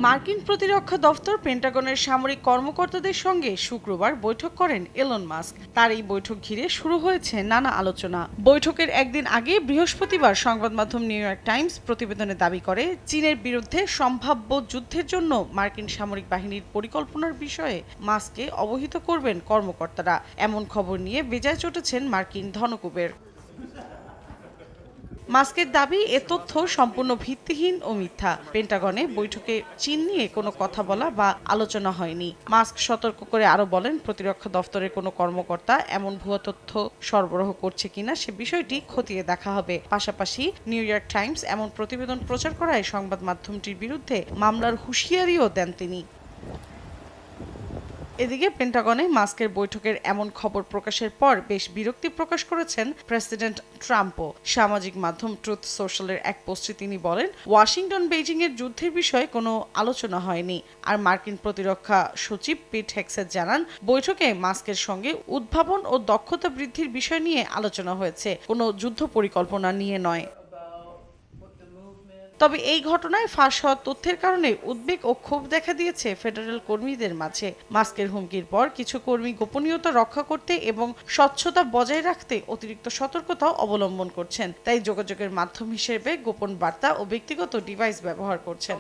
মার্কিন প্রতিরক্ষা দফতর পেন্টাগনের সামরিক কর্মকর্তাদের সঙ্গে শুক্রবার বৈঠক করেন এলন মাস্ক। তার এই বৈঠক ঘিরে শুরু হয়েছে নানা আলোচনা। বৈঠকের একদিন আগে বৃহস্পতিবার সংবাদ মাধ্যম নিউ ইয়র্ক টাইমস প্রতিবেদনে দাবি করে, চীনের বিরুদ্ধে সম্ভাব্য যুদ্ধের জন্য মার্কিন সামরিক বাহিনীর পরিকল্পনার বিষয়ে মাস্ককে অবহিত করবেন কর্মকর্তারা। এমন খবর নিয়ে বেজায় চটেছেন মার্কিন ধনকুবের। মাস্কের দাবি, এ তথ্য সম্পূর্ণ ভিত্তিহীন ও মিথ্যা। পেন্টাগনে বৈঠকে চীন নিয়ে কোনো কথা বলা বা আলোচনা হয়নি। মাস্ক সতর্ক করে আরো বলেন, প্রতিরক্ষা দফতরের কোনো কর্মকর্তা এমন ভুয়া তথ্য সরবরাহ করছে কিনা সে বিষয়টি খতিয়ে দেখা হবে। পাশাপাশি নিউ ইয়র্ক টাইমস এমন প্রতিবেদন প্রচার করায় সংবাদ মাধ্যমটির বিরুদ্ধে মামলার হুঁশিয়ারিও দেন তিনি। এদিকে পেন্টাগনে মাস্কের বৈঠকের এমন খবর প্রকাশের পর বেশ বিরক্তি প্রকাশ করেছেন প্রেসিডেন্ট ট্রাম্পও। সামাজিক মাধ্যম ট্রুথ সোশ্যালের এক পোস্টে তিনি বলেন, ওয়াশিংটন বেইজিং এর যুদ্ধের বিষয়ে কোনো আলোচনা হয়নি। আর মার্কিন প্রতিরক্ষা সচিব পিট হেগসেট জানান, বৈঠকে মাস্কের সঙ্গে উদ্ভাবন ও দক্ষতা বৃদ্ধির বিষয় নিয়ে আলোচনা হয়েছে, কোনো যুদ্ধ পরিকল্পনা নিয়ে নয়। তবে এই ঘটনায় ফাঁস হওয়া তথ্যের কারণে উদ্বেগ ও ক্ষোভ দেখা দিয়েছে ফেডারেল কর্মীদের মাঝে। মাস্কের হুমকির পর কিছু কর্মী গোপনীয়তা রক্ষা করতে এবং স্বচ্ছতা বজায় রাখতে অতিরিক্ত সতর্কতা অবলম্বন করছেন। তাই যোগাযোগের মাধ্যম হিসেবে গোপন বার্তা ও ব্যক্তিগত ডিভাইস ব্যবহার করছেন।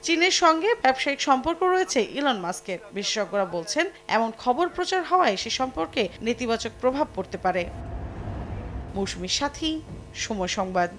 চীনের সঙ্গে ব্যবসায়িক সম্পর্ক রয়েছে ইলন মাস্কের। বিশেষজ্ঞরা বলছেন, এমন খবর প্রচার হওয়ায় সে সম্পর্কে নেতিবাচক প্রভাব পড়তে পারে। মৌসুমীর সাথী, সময় সংবাদ।